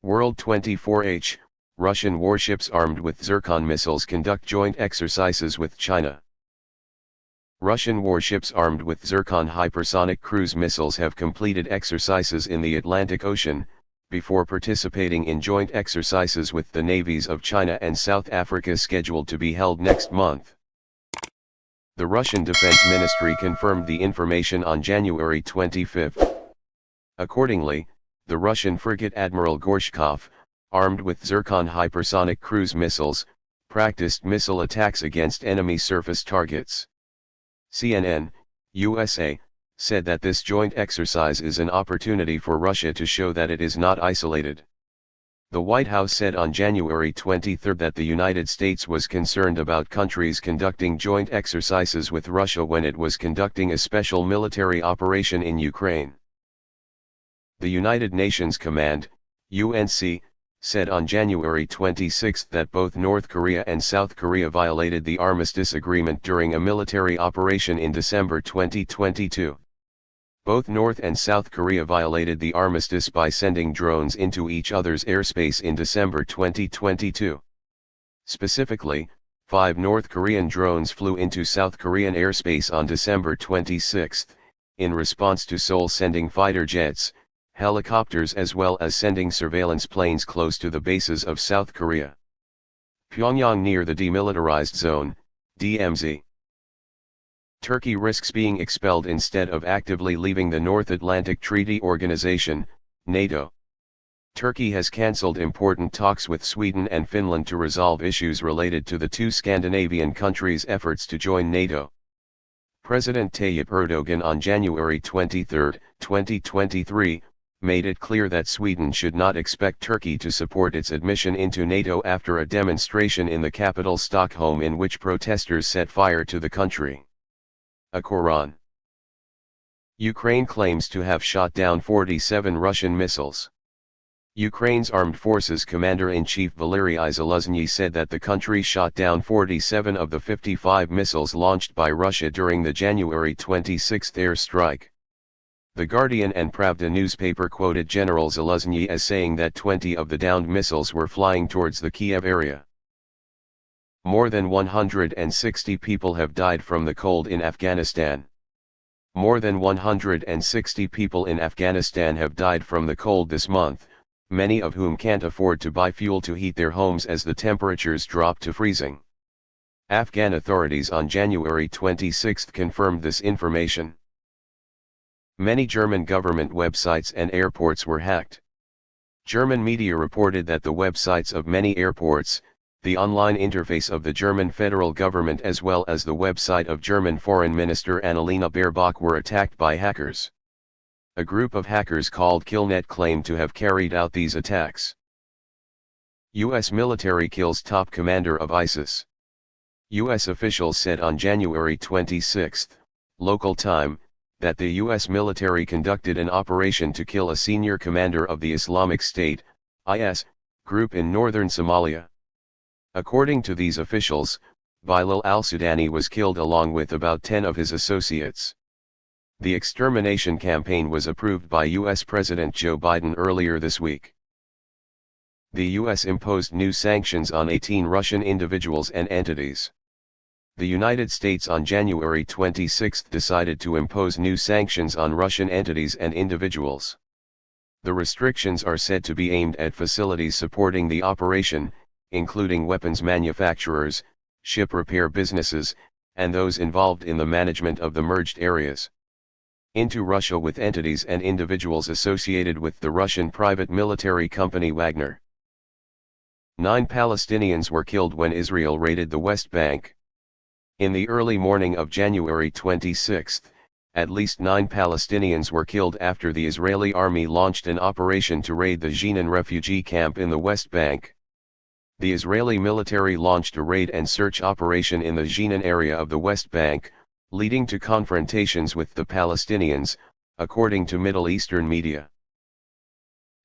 World 24H, Russian warships armed with Zircon missiles conduct joint exercises with China. Russian warships armed with Zircon hypersonic cruise missiles have completed exercises in the Atlantic Ocean, before participating in joint exercises with the navies of China and South Africa scheduled to be held next month. The Russian Defense Ministry confirmed the information on January 25. Accordingly, the Russian frigate Admiral Gorshkov, armed with Zircon hypersonic cruise missiles, practiced missile attacks against enemy surface targets. CNN, USA, said that this joint exercise is an opportunity for Russia to show that it is not isolated. The White House said on January 23 that the United States was concerned about countries conducting joint exercises with Russia when it was conducting a special military operation in Ukraine. The United Nations Command, UNC, said on January 26 that both North Korea and South Korea violated the armistice agreement during a military operation in December 2022. Both North and South Korea violated the armistice by sending drones into each other's airspace in December 2022. Specifically, 5 North Korean drones flew into South Korean airspace on December 26, in response to Seoul sending fighter jets, helicopters as well as sending surveillance planes close to the bases of South Korea. Pyongyang near the Demilitarized Zone, DMZ. Turkey risks being expelled instead of actively leaving the North Atlantic Treaty Organization, NATO. Turkey has cancelled important talks with Sweden and Finland to resolve issues related to the two Scandinavian countries' efforts to join NATO. President Tayyip Erdogan on January 23, 2023, made it clear that Sweden should not expect Turkey to support its admission into NATO after a demonstration in the capital Stockholm in which protesters set fire to the country. A Quran. Ukraine claims to have shot down 47 Russian missiles. Ukraine's Armed Forces Commander-in-Chief Valery Zaluzhnyi said that the country shot down 47 of the 55 missiles launched by Russia during the January 26 airstrike. The Guardian and Pravda newspaper quoted General Zaluzhnyi as saying that 20 of the downed missiles were flying towards the Kiev area. More than 160 people have died from the cold in Afghanistan. More than 160 people in Afghanistan have died from the cold this month, many of whom can't afford to buy fuel to heat their homes as the temperatures drop to freezing. Afghan authorities on January 26 confirmed this information. Many German government websites and airports were hacked. German media reported that the websites of many airports, the online interface of the German federal government as well as the website of German Foreign Minister Annalena Baerbock were attacked by hackers. A group of hackers called Killnet claimed to have carried out these attacks. U.S. military kills top commander of ISIS. U.S. officials said on January 26, local time, that the U.S. military conducted an operation to kill a senior commander of the Islamic State, IS, group in northern Somalia. According to these officials, Bilal al-Sudani was killed along with about 10 of his associates. The extermination campaign was approved by U.S. President Joe Biden earlier this week. The U.S. imposed new sanctions on 18 Russian individuals and entities. The United States on January 26 decided to impose new sanctions on Russian entities and individuals. The restrictions are said to be aimed at facilities supporting the operation, including weapons manufacturers, ship repair businesses, and those involved in the management of the merged areas. Into Russia with entities and individuals associated with the Russian private military company Wagner. 9 Palestinians were killed when Israel raided the West Bank. In the early morning of January 26, at least 9 Palestinians were killed after the Israeli army launched an operation to raid the Jenin refugee camp in the West Bank. The Israeli military launched a raid and search operation in the Jenin area of the West Bank, leading to confrontations with the Palestinians, according to Middle Eastern media.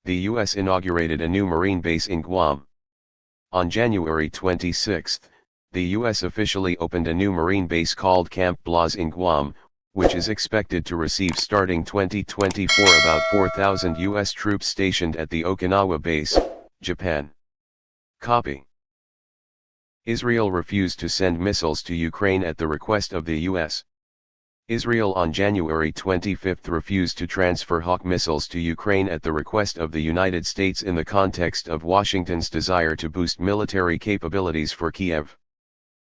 The U.S. inaugurated a new Marine base in Guam. On January 26, the U.S. officially opened a new Marine base called Camp Blas in Guam, which is expected to receive starting 2024 about 4,000 U.S. troops stationed at the Okinawa base, Japan. Copy. Israel refused to send missiles to Ukraine at the request of the U.S. Israel on January 25 refused to transfer Hawk missiles to Ukraine at the request of the United States in the context of Washington's desire to boost military capabilities for Kiev.